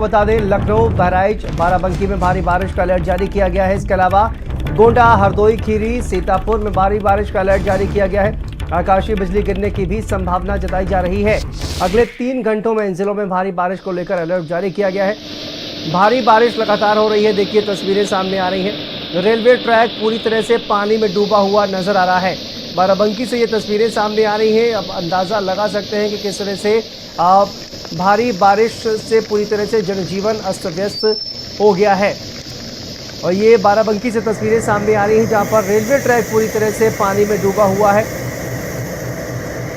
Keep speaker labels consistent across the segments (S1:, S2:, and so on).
S1: बता दें, लखनऊ, बहराइच, बाराबंकी में भारी बारिश का अलर्ट जारी किया गया है। इसके अलावा गोंडा, हरदोई, खीरी, सीतापुर में भारी बारिश का अलर्ट जारी किया गया है। आकाशीय बिजली गिरने की भी संभावना जताई जा रही है। अगले 3 घंटों में इन जिलों में भारी बारिश को लेकर अलर्ट जारी किया गया है। भारी बारिश लगातार हो रही है। देखिए, तस्वीरें सामने आ रही हैं। रेलवे ट्रैक पूरी तरह से पानी में डूबा हुआ नजर आ रहा है। बाराबंकी से ये तस्वीरें सामने आ रही हैं। अब अंदाजा लगा सकते हैं कि किस तरह से भारी बारिश से पूरी तरह से जनजीवन अस्त व्यस्त हो गया है। और ये बाराबंकी से तस्वीरें सामने आ रही हैं, जहां पर रेलवे ट्रैक पूरी तरह से पानी में डूबा हुआ है।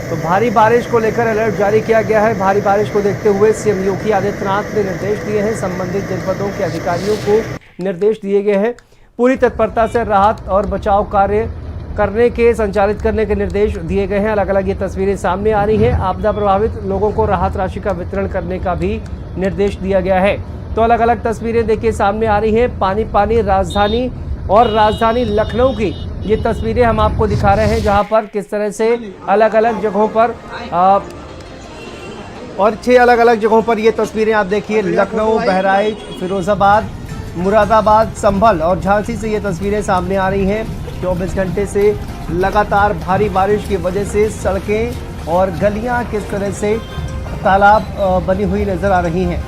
S1: तो भारी बारिश को लेकर अलर्ट जारी किया गया है। भारी बारिश को देखते हुए सीएम योगी आदित्यनाथ ने निर्देश दिए हैं। संबंधित जनपदों के अधिकारियों को निर्देश दिए गए हैं। पूरी तत्परता से राहत और बचाव कार्य संचालित करने के निर्देश दिए गए हैं। अलग अलग ये तस्वीरें सामने आ रही हैं। आपदा प्रभावित लोगों को राहत राशि का वितरण करने का भी निर्देश दिया गया है। तो अलग अलग तस्वीरें देखिए सामने आ रही हैं। पानी राजधानी लखनऊ की ये तस्वीरें हम आपको दिखा रहे हैं, जहां पर किस तरह से अलग अलग जगहों पर और 6 अलग अलग जगहों पर ये तस्वीरें आप देखिए। लखनऊ, बहराइच, फिरोजाबाद, मुरादाबाद, संभल और झांसी से ये तस्वीरें सामने आ रही हैं। 24 घंटे से लगातार भारी बारिश की वजह से सड़कें और गलियां किस तरह से तालाब बनी हुई नजर आ रही हैं।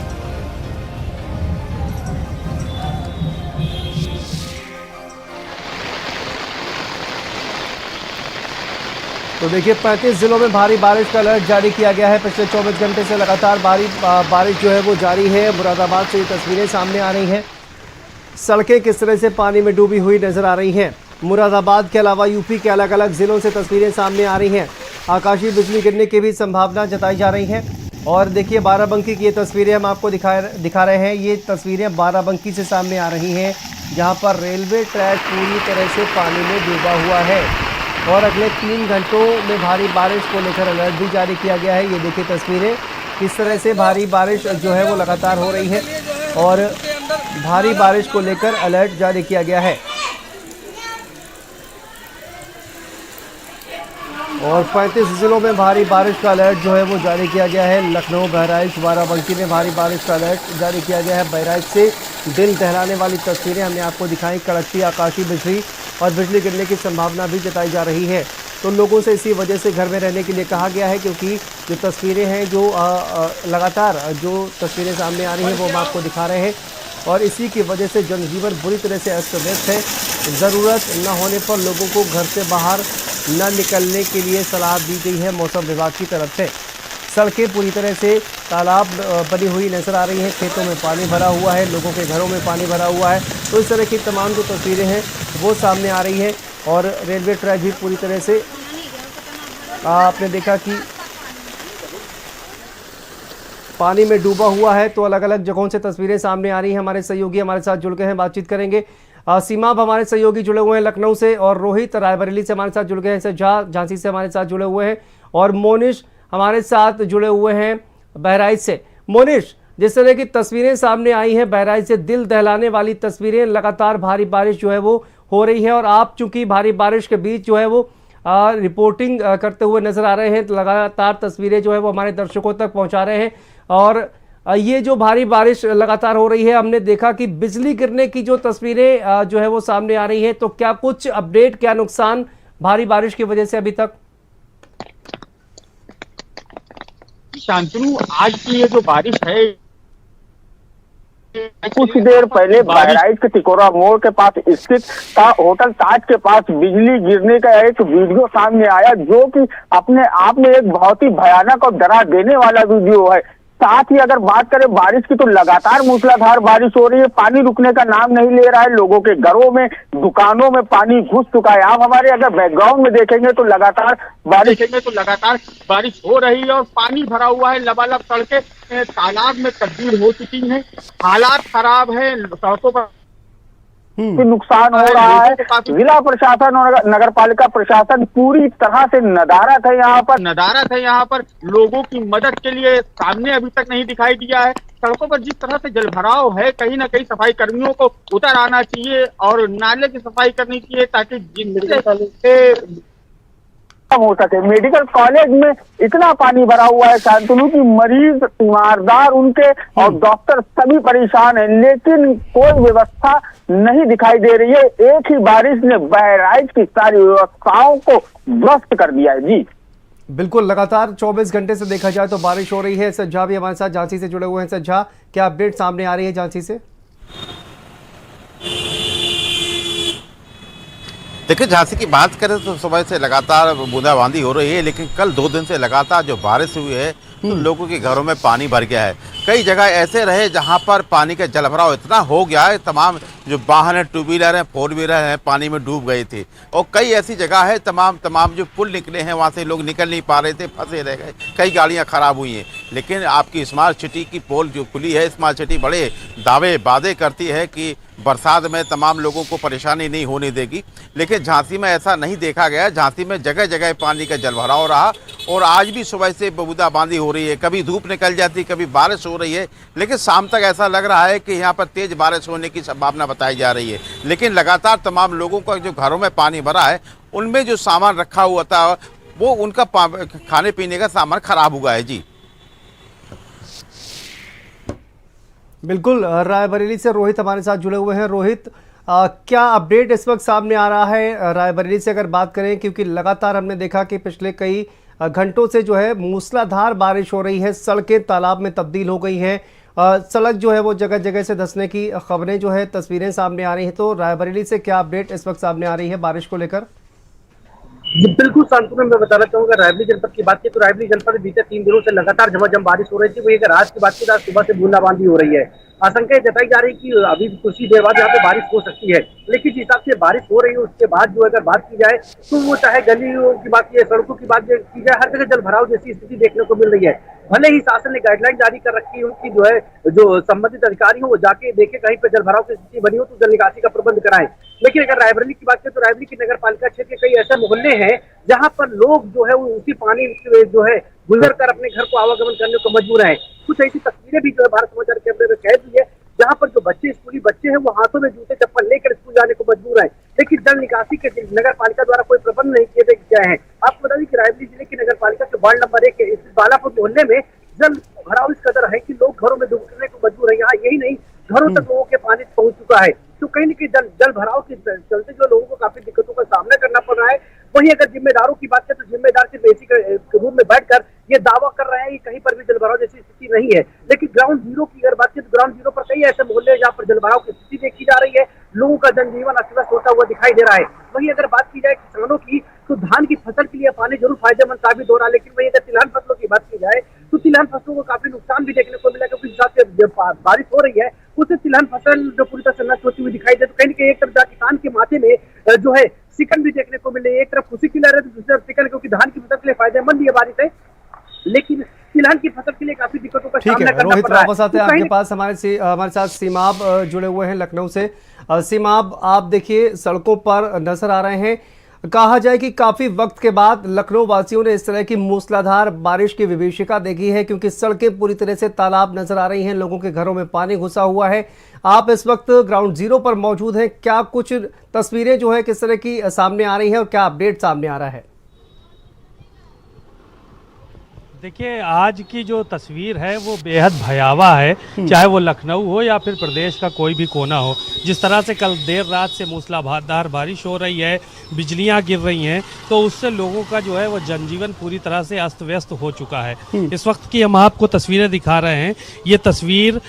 S1: तो देखिए, 35 जिलों में भारी बारिश का अलर्ट जारी किया गया है। पिछले 24 घंटे से लगातार बारिश जो है वो जारी है। मुरादाबाद से ये तस्वीरें सामने आ रही हैं। सड़कें किस तरह से पानी में डूबी हुई नजर आ रही हैं। मुरादाबाद के अलावा यूपी के अलग अलग जिलों से तस्वीरें सामने आ रही हैं। आकाशीय बिजली गिरने की भी संभावना जताई जा रही है। और देखिए, बाराबंकी की ये तस्वीरें हम आपको दिखा रहे हैं। ये तस्वीरें बाराबंकी से सामने आ रही हैं, जहां पर रेलवे ट्रैक पूरी तरह से पानी में डूबा हुआ है। और अगले 3 घंटों में भारी बारिश को लेकर अलर्ट भी जारी किया गया है। ये देखिए तस्वीरें, किस तरह से भारी बारिश जो है वो लगातार हो रही है और भारी बारिश को लेकर अलर्ट जारी किया गया है। और 35 जिलों में भारी बारिश का अलर्ट जो है वो जारी किया गया है। लखनऊ, बहराइच, बाराबंकी में भारी बारिश का अलर्ट जारी किया गया है। बहराइच से दिल दहलाने वाली तस्वीरें हमने आपको दिखाई। कड़कती आकाशीय बिजली और बिजली गिरने की संभावना भी जताई जा रही है। तो लोगों से इसी वजह से घर में रहने के लिए कहा गया है, क्योंकि जो तस्वीरें हैं, जो लगातार जो तस्वीरें सामने आ रही हैं वो हम आपको दिखा रहे हैं। और इसी की वजह से जनजीवन बुरी तरह से अस्त व्यस्त है। ज़रूरत न होने पर लोगों को घर से बाहर न निकलने के लिए सलाह दी गई है मौसम विभाग की तरफ से। सड़कें पूरी तरह से तालाब बनी हुई नजर आ रही हैं। खेतों में पानी भरा हुआ है, लोगों के घरों में पानी भरा हुआ है। तो इस तरह की तमाम जो तस्वीरें हैं वो सामने आ रही हैं। और रेलवे ट्रैक भी पूरी तरह से आपने देखा कि पानी में डूबा हुआ है। तो अलग अलग जगहों से तस्वीरें सामने आ रही हैं। हमारे सहयोगी हमारे साथ जुड़ गए हैं, बातचीत करेंगे। सीमा अब हमारे सहयोगी जुड़े हुए हैं लखनऊ से, और रोहित रायबरेली से हमारे साथ जुड़ गए हैं, झांसी से हमारे साथ जुड़े हुए हैं, और मोनिश हमारे साथ जुड़े हुए हैं बहराइच से। मोनिश, जिस तरह की तस्वीरें सामने आई हैं बहराइच से, दिल दहलाने वाली तस्वीरें, लगातार भारी बारिश जो है वो हो रही है, और आप चूंकि भारी बारिश के बीच जो है वो रिपोर्टिंग करते हुए नजर आ रहे हैं, लगातार तस्वीरें जो है वो हमारे दर्शकों तक पहुंचा रहे हैं। और ये जो भारी बारिश लगातार हो रही है, हमने देखा कि बिजली गिरने की जो तस्वीरें जो है वो सामने आ रही हैं। तो क्या कुछ अपडेट, क्या नुकसान भारी बारिश की वजह से अभी तक?
S2: शांतनु, आज की ये जो बारिश है,
S3: कुछ देर पहले बहराइच के तिकोरा मोड़ के पास स्थित होटल ताज के पास बिजली गिरने का एक वीडियो सामने आया, जो कि अपने आप में एक बहुत ही भयानक और डरा देने वाला वीडियो है। साथ ही अगर बात करें बारिश की, तो लगातार मूसलाधार बारिश हो रही है। पानी रुकने का नाम नहीं ले रहा है। लोगों के घरों में, दुकानों में पानी घुस चुका है। आप हमारे अगर बैकग्राउंड में देखेंगे तो लगातार
S2: बारिश हो रही है और पानी भरा हुआ है। लबालब सड़कें तालाब में तब्दील हो चुकी हैं। हालात खराब है, सड़कों पर
S3: नुकसान हो रहा है। जिला प्रशासन और नगर पालिका प्रशासन पूरी तरह से नदारत है यहाँ पर लोगों की मदद के लिए सामने अभी तक नहीं दिखाई दिया है। सड़कों पर जिस तरह से जलभराव है, कहीं ना कहीं सफाई कर्मियों को उतर आना चाहिए और नाले की सफाई करनी चाहिए, ताकि जिनसे खत्म हो सके। मेडिकल कॉलेज में इतना पानी भरा हुआ है शांतनु की मरीज, तीमारदार उनके और डॉक्टर सभी परेशान हैं, लेकिन कोई व्यवस्था नहीं दिखाई दे रही है। एक ही बारिश ने बहराइच की सारी व्यवस्थाओं को ध्वस्त कर दिया है। जी
S1: बिल्कुल, लगातार 24 घंटे से देखा जाए तो बारिश हो रही है। सज्जा भी हमारे साथ झांसी से जुड़े हुए हैं। सज्जा, क्या अपडेट सामने आ रही है झांसी से?
S4: देखिए, झांसी की बात करें तो सुबह से लगातार बूंदाबांदी हो रही है, लेकिन कल 2 दिन से लगातार जो बारिश हुई है तो लोगों के घरों में पानी भर गया है। कई जगह ऐसे रहे जहां पर पानी का जलभराव इतना हो गया है, तमाम जो वाहन है, 2 व्हीलर हैं, 4 व्हीलर हैं, पानी में डूब गए थे। और कई ऐसी जगह है तमाम जो पुल निकले हैं वहां से लोग निकल नहीं पा रहे थे, फंसे रह गए, कई गाड़ियां खराब हुई हैं। लेकिन आपकी स्मार्ट सिटी की पोल जो खुली है, स्मार्ट सिटी बड़े वादे करती है कि बरसात में तमाम लोगों को परेशानी नहीं होने देगी, लेकिन झांसी में ऐसा नहीं देखा गया। झांसी में जगह जगह पानी का जलभराव रहा और आज भी सुबह से बूंदाबांदी हो रही है, कभी धूप निकल जाती, कभी बारिश हो रही है, लेकिन शाम तक ऐसा लग रहा है कि यहाँ पर तेज बारिश होने की संभावना बताई जा रही है। लेकिन लगातार तमाम लोगों का जो घरों में पानी भरा है, उनमें जो सामान रखा हुआ था वो उनका खाने पीने का सामान खराब हुआ है। जी
S1: बिल्कुल, रायबरेली से रोहित हमारे साथ जुड़े हुए हैं। रोहित, क्या अपडेट इस वक्त सामने आ रहा है रायबरेली से अगर बात करें, क्योंकि लगातार हमने देखा कि पिछले कई घंटों से जो है मूसलाधार बारिश हो रही है, सड़कें तालाब में तब्दील हो गई हैं, सड़क जो है वो जगह जगह से धंसने की खबरें जो है तस्वीरें सामने आ रही हैं। तो रायबरेली से क्या अपडेट इस वक्त सामने आ रही है बारिश को लेकर?
S5: बिल्कुल शांतनु, मैं बताना चाहूंगा रायबरेली जनपद की बात की तो रायबरेली जनपद में बीते 3 दिनों से लगातार झमाझम बारिश हो रही थी। वही अगर आज की बात की तो सुबह से बूंदाबांदी हो रही है। आशंकाएं जताई जा रही कि अभी कुछ ही देर बाद यहाँ पे बारिश हो सकती है, लेकिन जिस हिसाब से बारिश हो रही है उसके बाद जो अगर बात की जाए तो वो चाहे गलियों की बात की जाए, सड़कों की बात की जाए, हर जगह जल भराव जैसी स्थिति देखने को मिल रही है। भले ही शासन ने गाइडलाइन जारी कर रखी है उनकी जो है, जो संबंधित अधिकारी हो वो जाके देखे कहीं पर जल भराव की स्थिति बनी हो तो जल निकासी का प्रबंध कराएं। लेकिन अगर रायबरेली की बात करें तो रायबरेली की नगर पालिका क्षेत्र के कई ऐसे मोहल्ले हैं जहां पर लोग जो है वो उसी पानी जो है गुजर कर अपने घर को आवागमन करने को मजबूर है। कुछ ऐसी तस्वीरें भी जो है भारत समाचार कैमरे में कैद हुई है जहां पर जो स्कूली बच्चे हैं वो हाथों में जूते चप्पल लेकर स्कूल जाने को मजबूर है, लेकिन जल निकासी के नगर पालिका द्वारा कोई प्रबंध नहीं किए गए हैं। आपको बता दें कि रायबरेली जिले की नगर पालिका के वार्ड नंबर 1 के बालापुर मोहल्ले में जल भराव इस कदर है कि लोग घरों में डूबने को मजबूर है। यहाँ यही नहीं, घरों तक लोगों के पानी पहुंच चुका है। तो कहीं न कहीं जल भराव के चलते जो लोगों को काफी दिक्कतों का सामना करना पड़ रहा है। वहीं अगर जिम्मेदारों की बात करें तो जिम्मेदार सिर्फ एसी के रूम में बैठकर ये दावा कर रहे हैं कि कहीं पर भी जल भराव जैसी स्थिति नहीं है, लेकिन ग्राउंड जीरो की अगर बात करें तो ग्राउंड जीरो पर कई ऐसे मोहल्ले हैं जहाँ पर जल भराव की स्थिति देखी जा रही है, लोगों का जनजीवन अस्त व्यस्त होता हुआ दिखाई दे रहा है। वहीं अगर बात की जाए किसानों की तो धान की फसल के लिए पानी जरूर फायदेमंद साबित हो रहा है, लेकिन वहीं अगर तिलहन फसलों की बात की जाए तो तिलहन फसलों को काफी नुकसान भी देखने को मिला, क्योंकि जिस हिसाब से बारिश हो रही है उससे तिलहन फसल जो पूरी तरह से नष्ट होती हुई दिखाई दे। तो कहीं न कहीं एक तरफ किसान के माथे में जो है सिकन भी देखने को मिले, एक तरफ खुशी की लहर है तो दूसरी तरफ सिकन, क्योंकि धान की फसल के लिए फायदेमंद ये बारिश है, लेकिन तिलहन की फसल के लिए काफी दिक्कतों का सामना करना
S1: रोहित
S5: पड़ रहा है।
S1: वापस आते हैं आपके पास। हमारे साथ सीमाब जुड़े हुए हैं लखनऊ से। सीमाब, आप देखिए सड़कों पर नजर आ रहे हैं, कहा जाए कि काफी वक्त के बाद लखनऊ वासियों ने इस तरह की मूसलाधार बारिश की विभीषिका देखी है, क्योंकि सड़कें पूरी तरह से तालाब नजर आ रही हैं, लोगों के घरों में पानी घुसा हुआ है। आप इस वक्त ग्राउंड जीरो पर मौजूद हैं, क्या कुछ तस्वीरें जो है किस तरह की सामने आ रही है और क्या अपडेट सामने आ रहा है?
S6: देखिए, आज की जो तस्वीर है वो बेहद भयावह है, चाहे वो लखनऊ हो या फिर प्रदेश का कोई भी कोना हो। जिस तरह से कल देर रात से मूसलाधार बारिश हो रही है, बिजलियां गिर रही हैं, तो उससे लोगों का जो है वो जनजीवन पूरी तरह से अस्त व्यस्त हो चुका है। इस वक्त की हम आपको तस्वीरें दिखा रहे हैं। ये तस्वीर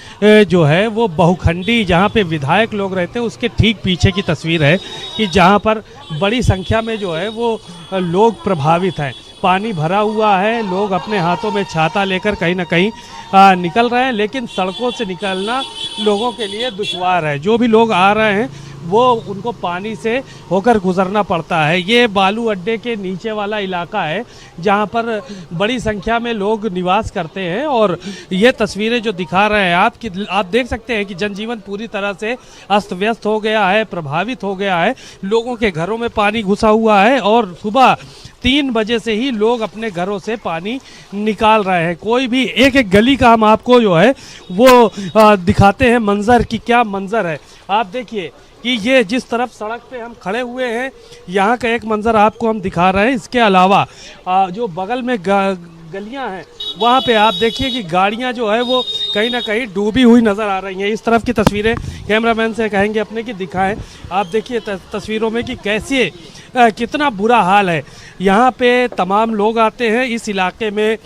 S6: जो है वो बहुखंडी जहाँ पे विधायक लोग रहते हैं उसके ठीक पीछे की तस्वीर है, कि जहाँ पर बड़ी संख्या में जो है वो लोग प्रभावित हैं। पानी भरा हुआ है, लोग अपने हाथों में छाता लेकर कहीं ना कहीं निकल रहे हैं, लेकिन सड़कों से निकलना लोगों के लिए दुश्वार है। जो भी लोग आ रहे हैं वो उनको पानी से होकर गुजरना पड़ता है। ये बालू अड्डे के नीचे वाला इलाका है जहाँ पर बड़ी संख्या में लोग निवास करते हैं, और ये तस्वीरें जो दिखा रहे हैं आप देख सकते हैं कि जनजीवन पूरी तरह से अस्त व्यस्त हो गया है, प्रभावित हो गया है। लोगों के घरों में पानी घुसा हुआ है और सुबह 3 बजे से ही लोग अपने घरों से पानी निकाल रहे हैं। कोई भी एक एक गली का हम आपको जो है वो दिखाते हैं मंजर, कि क्या मंजर है। आप देखिए कि ये जिस तरफ सड़क पे हम खड़े हुए हैं, यहाँ का एक मंजर आपको हम दिखा रहे हैं। इसके अलावा जो बगल में गलियाँ हैं वहाँ पे आप देखिए कि गाड़ियाँ जो है वो कहीं ना कहीं डूबी हुई नज़र आ रही हैं। इस तरफ की तस्वीरें कैमरामैन से कहेंगे अपने कि दिखाएं। आप देखिए तस्वीरों में कि कैसे कितना बुरा हाल है। यहाँ पे तमाम लोग आते हैं इस इलाके में।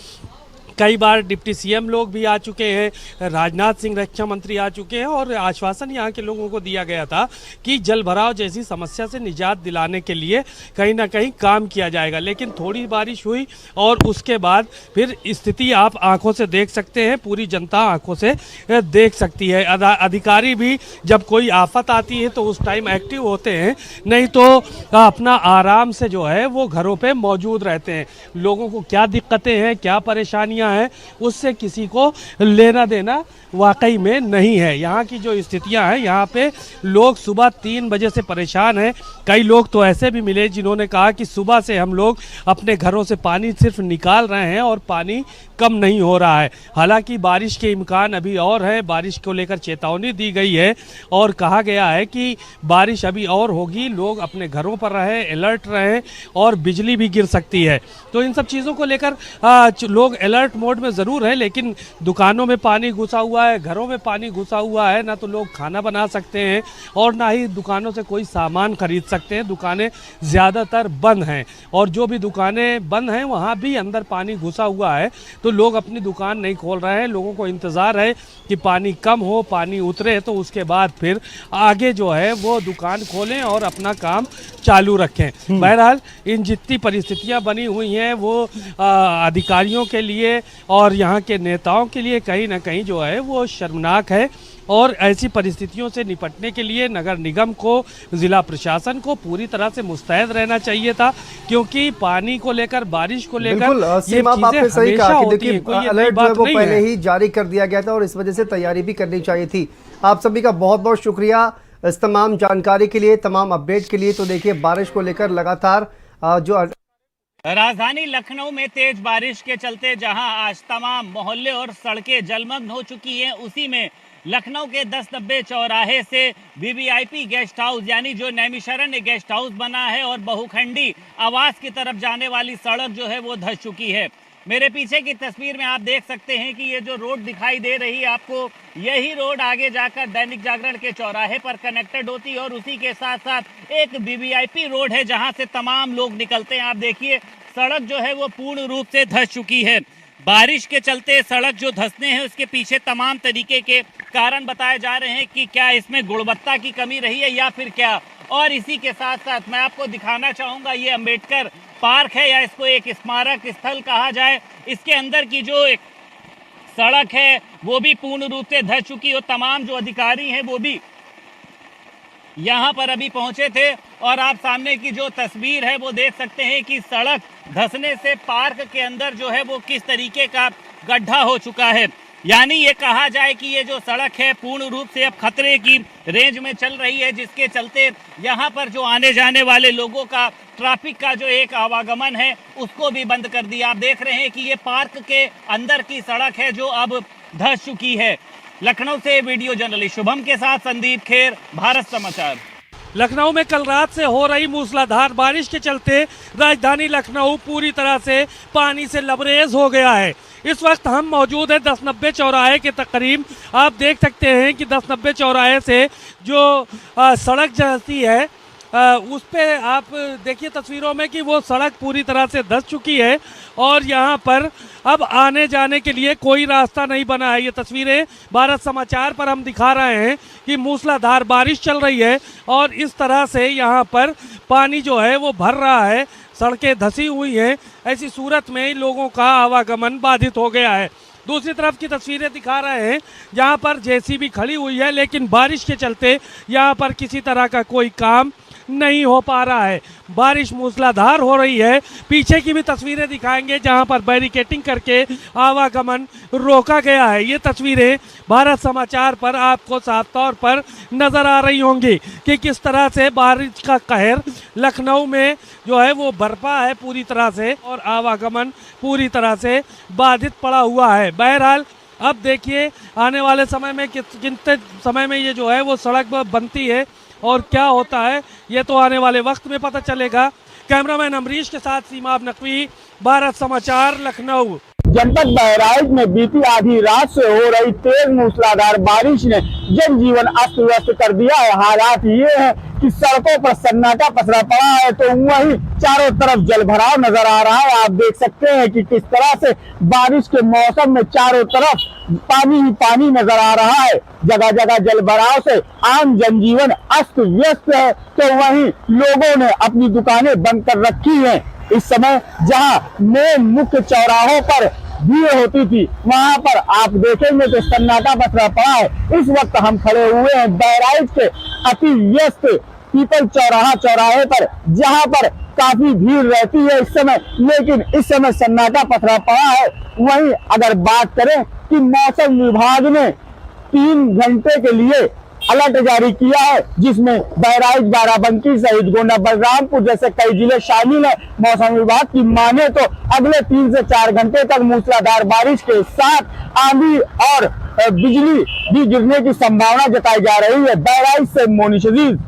S6: कई बार डिप्टी सीएम लोग भी आ चुके हैं, राजनाथ सिंह रक्षा मंत्री आ चुके हैं और आश्वासन यहाँ के लोगों को दिया गया था कि जल भराव जैसी समस्या से निजात दिलाने के लिए कहीं ना कहीं काम किया जाएगा। लेकिन थोड़ी बारिश हुई और उसके बाद फिर स्थिति आप आंखों से देख सकते हैं, पूरी जनता आंखों से देख सकती है। अधिकारी भी जब कोई आफत आती है तो उस टाइम एक्टिव होते हैं, नहीं तो अपना आराम से जो है वो घरों पर मौजूद रहते हैं। लोगों को क्या दिक्कतें हैं, क्या परेशानियाँ है, उससे किसी को लेना देना वाकई में नहीं है। यहाँ की जो स्थितियाँ हैं, यहाँ पे लोग सुबह 3 बजे से परेशान हैं। कई लोग तो ऐसे भी मिले जिन्होंने कहा कि सुबह से हम लोग अपने घरों से पानी सिर्फ निकाल रहे हैं और पानी कम नहीं हो रहा है। हालांकि बारिश के इम्कान अभी और है, बारिश को लेकर चेतावनी दी गई है और कहा गया है कि बारिश अभी और होगी, लोग अपने घरों पर रहें, अलर्ट रहें और बिजली भी गिर सकती है। तो इन सब चीज़ों को लेकर लोग अलर्ट मोड में ज़रूर है, लेकिन दुकानों में पानी घुसा हुआ है, घरों में पानी घुसा हुआ है। ना तो लोग खाना बना सकते हैं और ना ही दुकानों से कोई सामान खरीद सकते हैं। दुकानें ज़्यादातर बंद हैं और जो भी दुकानें बंद हैं वहाँ भी अंदर पानी घुसा हुआ है, तो लोग अपनी दुकान नहीं खोल रहे हैं। लोगों को इंतज़ार है कि पानी कम हो, पानी उतरे तो उसके बाद फिर आगे जो है वो दुकान खोलें और अपना काम चालू रखें। बहरहाल इन जितनी परिस्थितियाँ बनी हुई हैं वो अधिकारियों के लिए और यहाँ के नेताओं के लिए कहीं ना कहीं जो है वो शर्मनाक है और ऐसी परिस्थितियों से निपटने के लिए नगर निगम को, जिला प्रशासन को पूरी तरह से मुस्तैद रहना चाहिए था, क्योंकि पानी को लेकर, बारिश को लेकर ये
S1: आपने सही कहा कि देखिए अलर्ट जो है वो पहले
S6: है।
S1: ही जारी कर दिया गया था और इस वजह से तैयारी भी करनी चाहिए थी। आप सभी का बहुत बहुत शुक्रिया इस तमाम जानकारी के लिए, तमाम अपडेट के लिए। तो देखिए बारिश को लेकर लगातार जो
S7: राजधानी लखनऊ में तेज बारिश के चलते जहां आज तमाम मोहल्ले और सड़कें जलमग्न हो चुकी हैं, उसी में लखनऊ के 1090 चौराहे से वीवीआईपी गेस्ट हाउस यानी जो नैमिषारण्य गेस्ट हाउस बना है और बहुखंडी आवास की तरफ जाने वाली सड़क जो है वो धंस चुकी है। मेरे पीछे की तस्वीर में आप देख सकते हैं कि ये जो रोड दिखाई दे रही है आपको, यही रोड आगे जाकर दैनिक जागरण के चौराहे पर कनेक्टेड होती है और उसी के साथ साथ एक वीवीआईपी रोड है जहां से तमाम लोग निकलते हैं। आप देखिए सड़क जो है वो पूर्ण रूप से धंस चुकी है। बारिश के चलते सड़क जो धंसने हैं उसके पीछे तमाम तरीके के कारण बताए जा रहे हैं कि क्या इसमें गुणवत्ता की कमी रही है या फिर क्या। और इसी के साथ साथ मैं आपको दिखाना चाहूँगा, ये अंबेडकर पार्क है या इसको एक स्मारक स्थल कहा जाए, इसके अंदर की जो एक सड़क है वो भी पूर्ण रूप से धंस चुकी है। तमाम जो अधिकारी हैं वो भी यहाँ पर अभी पहुंचे थे और आप सामने की जो तस्वीर है वो देख सकते हैं कि सड़क धंसने से पार्क के अंदर जो है वो किस तरीके का गड्ढा हो चुका है। यानी ये कहा जाए कि ये जो सड़क है पूर्ण रूप से अब खतरे की रेंज में चल रही है, जिसके चलते यहाँ पर जो आने जाने वाले लोगों का, ट्रैफिक का जो एक आवागमन है उसको भी बंद कर दिया। आप देख रहे हैं कि ये पार्क के अंदर की सड़क है जो अब धंस चुकी है। लखनऊ से वीडियो जर्नलिस्ट शुभम के साथ संदीप खेर, भारत समाचार।
S6: लखनऊ में कल रात से हो रही मूसलाधार बारिश के चलते राजधानी लखनऊ पूरी तरह से पानी से लबरेज हो गया है। इस वक्त हम मौजूद हैं 1090 चौराहे के करीब। आप देख सकते हैं कि 1090 चौराहे से जो सड़क जाती है उस पे आप देखिए तस्वीरों में कि वो सड़क पूरी तरह से धंस चुकी है और यहाँ पर अब आने जाने के लिए कोई रास्ता नहीं बना है। ये तस्वीरें भारत समाचार पर हम दिखा रहे हैं कि मूसलाधार बारिश चल रही है और इस तरह से यहाँ पर पानी जो है वो भर रहा है, सड़कें धंसी हुई हैं। ऐसी सूरत में लोगों का आवागमन बाधित हो गया है। दूसरी तरफ की तस्वीरें दिखा रहे हैं जहाँ पर जेसीबी खड़ी हुई है, लेकिन बारिश के चलते यहाँ पर किसी तरह का कोई काम नहीं हो पा रहा है। बारिश मूसलाधार हो रही है। पीछे की भी तस्वीरें दिखाएंगे जहां पर बैरिकेटिंग करके आवागमन रोका गया है। ये तस्वीरें भारत समाचार पर आपको साफ तौर पर नजर आ रही होंगी कि किस तरह से बारिश का कहर लखनऊ में जो है वो बरपा है पूरी तरह से और आवागमन पूरी तरह से बाधित पड़ा हुआ है। बहरहाल अब देखिए आने वाले समय में कितने समय में ये जो है वो सड़क बनती है और क्या होता है, ये तो आने वाले वक्त में पता चलेगा। कैमरामैन अमरीश के साथ सीमाब नकवी, भारत समाचार, लखनऊ।
S3: जनपद बहराइच में बीती आधी रात से हो रही तेज मूसलाधार बारिश ने जनजीवन अस्त व्यस्त कर दिया है। हालात ये है कि सड़कों पर सन्नाटा पसरा पड़ा है, तो वहीं चारों तरफ जलभराव नजर आ रहा है। आप देख सकते हैं कि किस तरह से बारिश के मौसम में चारों तरफ पानी ही पानी नजर आ रहा है। जगह जगह जलभराव से आम जनजीवन अस्त व्यस्त है, तो वहीं लोगों ने अपनी दुकानें बंद कर रखी हैं। इस समय जहां मेन मुख्य चौराहों पर भीड़ होती थी, वहां पर आप देखेंगे तो सन्नाटा पसरा पड़ा है। इस वक्त हम खड़े हुए हैं बहराइच के अति व्यस्त पीपल चौराहे पर, जहां पर काफी भीड़ रहती है इस समय, लेकिन इस समय सन्नाटा पसरा पड़ा है। वहीं अगर बात करें कि मौसम विभाग ने 3 घंटे के लिए अलर्ट जारी किया है, जिसमें बहराइच, बाराबंकी सहित गोंडा, बलरामपुर जैसे कई जिले शामिल है। मौसम विभाग की माने तो अगले 3 से 4 घंटे तक मूसलाधार बारिश के साथ आंधी और बिजली भी गिरने की संभावना जताई जा रही है। बहराइच से मोनी शजीज।